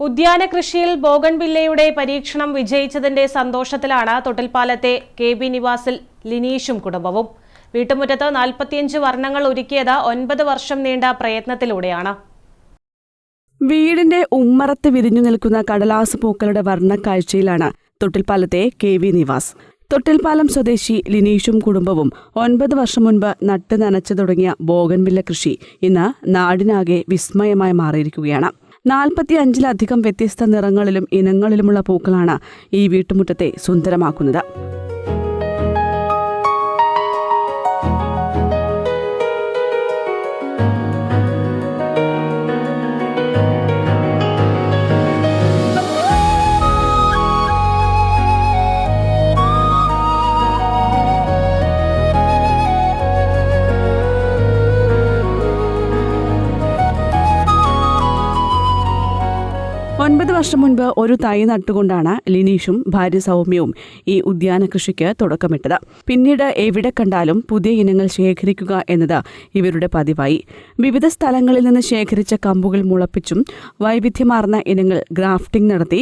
ഉദ്യാന കൃഷിയിൽ ബോഗൺവില്ലയുടെ പരീക്ഷണം വിജയിച്ചതിന്റെ സന്തോഷത്തിലാണ് തൊട്ടിൽപ്പാലത്തെ കെ.ബി. നിവാസിൽ ലിനീഷും കുടുംബവും. വീട്ടുമുറ്റത്ത് 45 വർണ്ണങ്ങൾ ഒരുക്കിയത് 9 വർഷം നീണ്ട പ്രയത്നത്തിലൂടെയാണ്. വീടിന്റെ ഉമ്മറത്ത് വിരിഞ്ഞു നിൽക്കുന്ന കടലാസ് പൂക്കളുടെ വർണ്ണക്കാഴ്ചയിലാണ് തൊട്ടിൽപ്പാലത്തെ കെ.വി. നിവാസ്. തൊട്ടിൽപ്പാലം സ്വദേശി ലിനീഷും കുടുംബവും 9 വർഷം മുൻപ് നട്ട് നനച്ചു തുടങ്ങിയ ബോഗൺവില്ല കൃഷി ഇന്ന് നാടിനാകെ വിസ്മയമായി മാറിയിരിക്കുകയാണ്. 45-ലധികം വ്യത്യസ്ത നിറങ്ങളിലും ഇനങ്ങളിലുമുള്ള പൂക്കളാണ് ഈ വീട്ടുമുറ്റത്തെ സുന്ദരമാക്കുന്നത്. ഒൻപത് വർഷം മുൻപ് ഒരു തൈ നട്ടുകൊണ്ടാണ് ലിനീഷും ഭാര്യ സൗമ്യവും ഈ ഉദ്യാന കൃഷിക്ക് തുടക്കമിട്ടത്. പിന്നീട് എവിടെ കണ്ടാലും പുതിയ ഇനങ്ങൾ ശേഖരിക്കുക എന്നത് ഇവരുടെ പതിവായി. വിവിധ സ്ഥലങ്ങളിൽ നിന്ന് ശേഖരിച്ച കമ്പുകൾ മുളപ്പിച്ചും വൈവിധ്യമാർന്ന ഇനങ്ങൾ ഗ്രാഫ്റ്റിംഗ് നടത്തി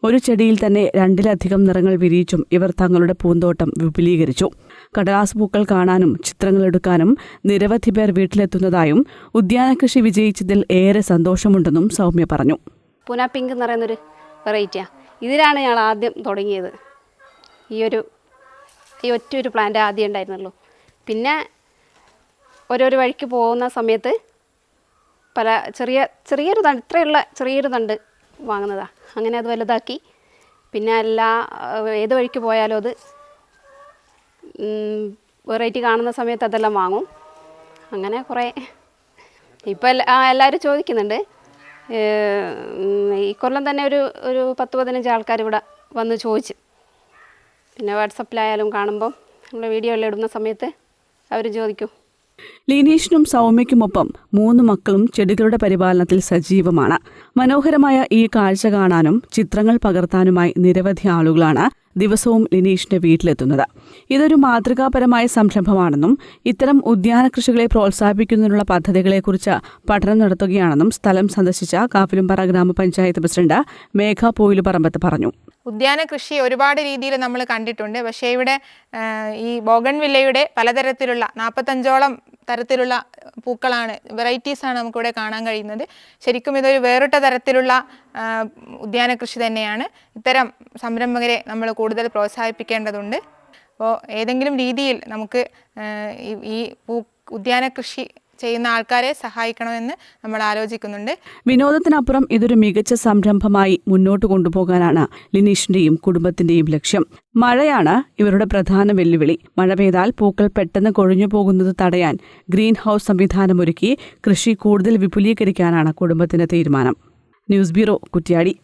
ഒരു ചെടിയിൽ തന്നെ 2-ലധികം നിറങ്ങൾ വിരിയിച്ചും ഇവർ തങ്ങളുടെ പൂന്തോട്ടം വിപുലീകരിച്ചു. കടലാസ് പൂക്കൾ കാണാനും ചിത്രങ്ങളെടുക്കാനും നിരവധി പേർ വീട്ടിലെത്തുന്നതായും ഒദ്യാന കൃഷി വിജയിച്ചതിൽ ഏറെ സന്തോഷമുണ്ടെന്നും സൗമ്യ പറഞ്ഞു. പൂന പിങ്ക് എന്ന് പറയുന്നൊരു വെറൈറ്റിയാണ്. ഇതിലാണ് ഞങ്ങൾ ആദ്യം തുടങ്ങിയത്. ഈ ഒറ്റൊരു പ്ലാന്റ് ആദ്യം ഉണ്ടായിരുന്നുള്ളൂ. പിന്നെ ഓരോരോ വഴിക്ക് പോകുന്ന സമയത്ത് പല ചെറിയൊരു തണ്ട്, ഇത്രയുള്ള ചെറിയൊരു തണ്ട് വാങ്ങുന്നതാണ്. അങ്ങനെ അത് വലുതാക്കി പിന്നെ ഏത് വഴിക്ക് പോയാലും അത് വെറൈറ്റി കാണുന്ന സമയത്ത് അതെല്ലാം വാങ്ങും. അങ്ങനെ കുറേ ഇപ്പോൾ എല്ലാവരും ചോദിക്കുന്നുണ്ട്. ഈ കൊല്ലം തന്നെ ഒരു 10-15 ആൾക്കാർ ഇവിടെ വന്ന് ചോദിച്ചു. പിന്നെ വാട്സപ്പിലായാലും കാണുമ്പോൾ നമ്മൾ വീഡിയോ എല്ലാം ഇടുന്ന സമയത്ത് അവർ ചോദിക്കും. ലിനീഷിനും സൗമ്യയ്ക്കുമൊപ്പം 3 മക്കളും ചെടികളുടെ പരിപാലനത്തിൽ സജീവമാണ്. മനോഹരമായ ഈ കാഴ്ച കാണാനും ചിത്രങ്ങൾ പകർത്താനുമായി നിരവധി ആളുകളാണ് ദിവസവും ലിനീഷിന്റെ വീട്ടിലെത്തുന്നത്. ഇതൊരു മാതൃകാപരമായ സംരംഭമാണെന്നും ഇത്തരം ഉദ്യാന കൃഷികളെ പ്രോത്സാഹിപ്പിക്കുന്നതിനുള്ള പദ്ധതികളെക്കുറിച്ച് പഠനം നടത്തുകയാണെന്നും സ്ഥലം സന്ദർശിച്ച കാപ്പിലുംപാറ ഗ്രാമപഞ്ചായത്ത് പ്രസിഡന്റ് മേഘ പോയിലുപറമ്പത്ത് പറഞ്ഞു. ഉദ്യാന കൃഷി ഒരുപാട് രീതിയിൽ നമ്മൾ കണ്ടിട്ടുണ്ട്. പക്ഷേ ഇവിടെ ഈ ബോഗൺവില്ലയുടെ പലതരത്തിലുള്ള 45ഓളം തരത്തിലുള്ള പൂക്കളാണ്, വെറൈറ്റീസാണ് നമുക്കിവിടെ കാണാൻ കഴിയുന്നത്. ശരിക്കും ഇതൊരു വേറിട്ട തരത്തിലുള്ള ഉദ്യാന കൃഷി തന്നെയാണ്. ഇത്തരം സംരംഭകരെ നമ്മൾ കൂടുതൽ പ്രോത്സാഹിപ്പിക്കേണ്ടതുണ്ട്. അപ്പോൾ ഏതെങ്കിലും രീതിയിൽ നമുക്ക് ഈ ഉദ്യാന കൃഷി ചെയ്യുന്ന ആൾക്കാരെ സഹായിക്കണമെന്ന് നമ്മൾ ആലോചിക്കുന്നുണ്ട്. വിനോദത്തിനപ്പുറം ഇതൊരു മികച്ച സംരംഭമായി മുന്നോട്ട് കൊണ്ടുപോകാനാണ് ലിനീഷിന്റെയും കുടുംബത്തിന്റെയും ലക്ഷ്യം. മഴയാണ് ഇവരുടെ പ്രധാന വെല്ലുവിളി. മഴ പെയ്താൽ പൂക്കൾ പെട്ടെന്ന് കൊഴിഞ്ഞു പോകുന്നത് തടയാൻ ഗ്രീൻ ഹൌസ് സംവിധാനമൊരുക്കി കൃഷി കൂടുതൽ വിപുലീകരിക്കാനാണ് കുടുംബത്തിന്റെ തീരുമാനം. News bureau, Kuttiadi.